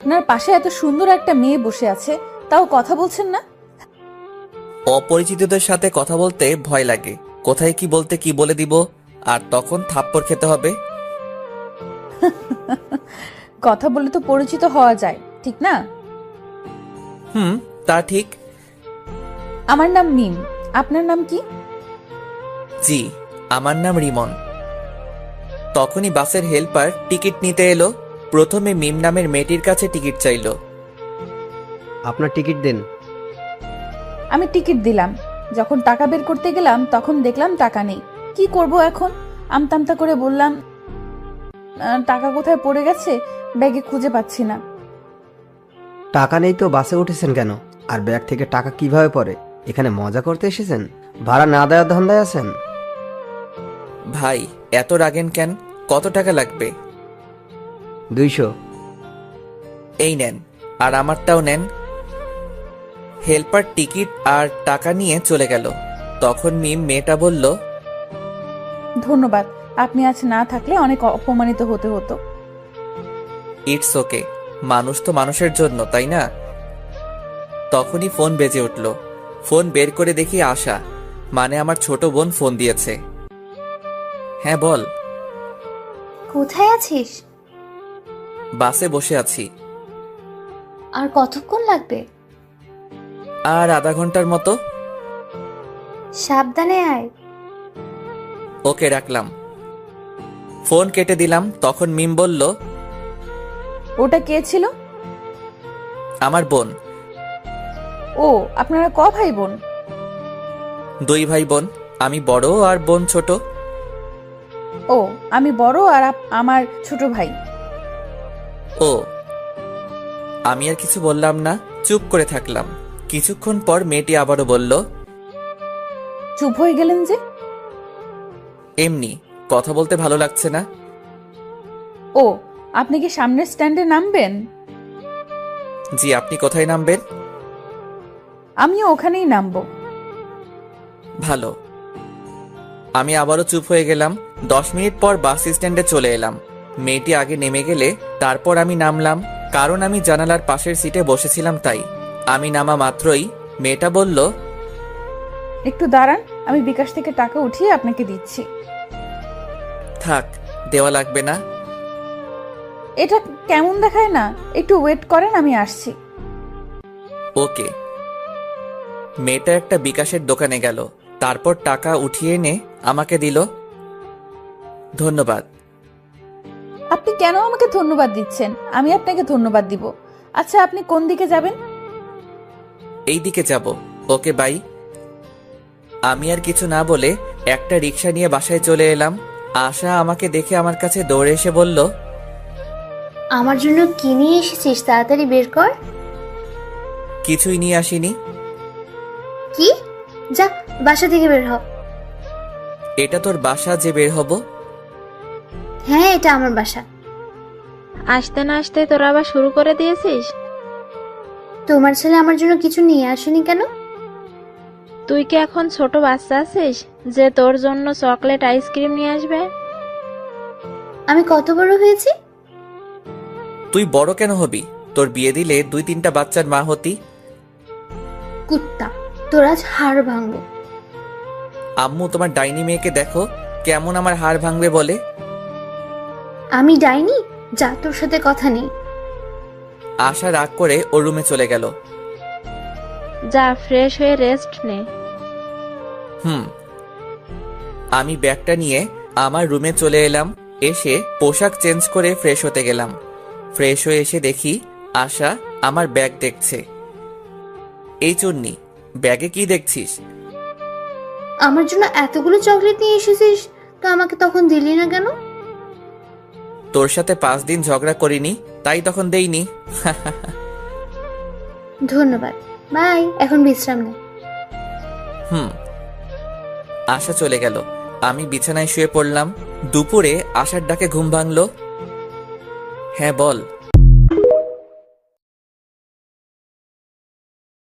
আপনার পাশে এত সুন্দর একটা মেয়ে বসে আছে, তাও কথা বলছেন না? অপরিচিতদের সাথে কথা বলতে ভয় লাগে। কোথায় কি বলতে কি বলে দিব, আর তখন থাপ্পড় খেতে হবে। কথা বলে তো পরিচিত হওয়া যায়, ঠিক না? হুম, তা ঠিক। আমার নাম মিম। আপনার নাম কি? জি, আমার নাম রিমন। তখনই বাসের হেল্পার টিকিট নিতে এলো। প্রথমে মিম নামের মেয়েটির কাছে টিকিট চাইলো। আপনার টিকিট দিন। আমি টিকিট দিলাম। যখন টাকা বের করতে গেলাম তখন দেখলাম টাকা নেই। কি করব এখন? আমতামতা করে বললাম, টাকা কোথায় পড়ে গেছে, ব্যাগে খুঁজে পাচ্ছি না। টাকা নেই তো বাসে উঠেছেন কেন? আর ব্যাগ থেকে টাকা কিভাবে পড়ে? এখানে মজা করতে এসেছেন? ভাড়া না দেওয়ার ধান্দায় আছেন? ভাই, এত রাগেন কেন? কত টাকা লাগবে? 200। এই নেন, আর আমারটাও নেন। হেল্পার টিকিট আর টাকা নিয়ে চলে গেল। তখন মিম মেয়েটা বলল, ধন্যবাদ, আপনি আজ না থাকলে অনেক অপমানিত হতে হতো। ইটস ওকে, মানুষ তো মানুষের জন্য, তাই না? তখনই ফোন বেজে উঠল। ফোন বের করে দেখি আশা, মানে আমার ছোট বোন ফোন দিয়েছে। হ্যাঁ বল। কোথায় আছিস? বাসে বসে আছি। আর কতক্ষণ লাগবে? আর আধা ঘন্টার মতো। সাবধানে আয়। ওকে, রাখলাম। ফোন কেটে দিলাম। তখন মিম বলল, ওটা কে ছিল? আমার বোন। ও, আপনারা ক ভাই বোন? 2 ভাই বোন, আমি বড় আর বোন ছোট। ও, আমি বড় আর আমার ছোট ভাই। ও। আমি আর কিছু বললাম না, চুপ করে থাকলাম। কিছুক্ষণ পর মেয়েটি আবারও বলল, চুপ হয়ে গেলেন যে? এমনি কথা বলতে ভালো লাগছে না। ও, আপনি কি সামনের স্ট্যান্ডে নামবেন? জি, আপনি কোথায় নামবেন? আমিও ওখানেই নামবো। ভালো। আমি আবারও চুপ হয়ে গেলাম। 10 মিনিট পর বাস স্ট্যান্ডে চলে এলাম। মেয়েটি আগে নেমে গেলে তারপর আমি নামলাম, কারণ আমি জানালার পাশের সিটে বসেছিলাম তাই। আমি নামা মাত্রই মেয়েটা বলল, একটু দাঁড়ান, আমি বিকাশ থেকে টাকা উঠিয়ে আপনাকে দিচ্ছি। থাক, দেওয়া লাগবে না। এটা কেমন দেখায় না? একটু ওয়েট করেন, আমি আসছি। ওকে। মেয়েটা একটা বিকাশের দোকানে গেল, তারপর টাকা উঠিয়ে এনে আমাকে দিল। ধন্যবাদ। আপনি কেন আমাকে ধন্যবাদ দিচ্ছেন? আমি আপনাকে ধন্যবাদ দিব। আচ্ছা, আপনি কোন দিকে যাবেন? এই দিকে যাব। ওকে, বাই। আমি আর কিছু না বলে একটা রিক্সা নিয়ে বাসায় চলে এলাম। আশা আমাকে দেখে আমার কাছে দৌড়ে এসে বলল, আমার জন্য কি নিয়ে এসেছিস তাড়াতাড়ি বের কর। কিছুই নিয়ে আসিনি। কি? যা, বাসা থেকে বের হ। এটা তোর বাসা যে বের হব? হ্যাঁ, এটা আমার বাসা। আসতে না আসতে তোরা আবার শুরু করে দিয়েছিস? তোমার ছেলে আমার জন্য কিছু নিয়ে আসেনি কেন? তুই কি এখন ছোট বাচ্চা আছিস যে তোর জন্য চকলেট আইসক্রিম নিয়ে আসবে? আমি কত বড় হয়েছি? তুই বড় কেন হবি? তোর বিয়ে দিলে 2-3টা বাচ্চার মা হতি। কুত্তা, তোর আজ হাড় ভাঙবো। আম্মু, তোমার ডাইনি মেয়েকে দেখো কেমন আমার হাড় ভাঙবে বলে। আমি ডাইনি? যা, তোর সাথে কথা নেই। আশা রাগ করে ওর রুমে চলে গেল। যা, ফ্রেশ হয়ে রেস্ট নে। আমি ব্যাগটা নিয়ে আমার রুমে চলে এলাম। এসে পোশাক চেঞ্জ করে ফ্রেশ হতে গেলাম। ফ্রেশ হয়ে এসে দেখি আশা আমার ব্যাগ দেখছে। এই চুন্নি, ব্যাগে কি দেখছিস? আমার জন্য এতগুলো চকলেট নিয়ে এসেছিস, তো আমাকে তখন দিলি না কেন? তোর সাথে 5 দিন ঝগড়া করিনি, তাই তখন দেইনি। ধন্যবাদ, বাই। এখন বিশ্রাম নে। আশা চলে গেল। আমি বিছানায় শুয়ে পড়লাম। দুপুরে আশার ডাকে ঘুম ভাঙলো। হ্যাঁ বল।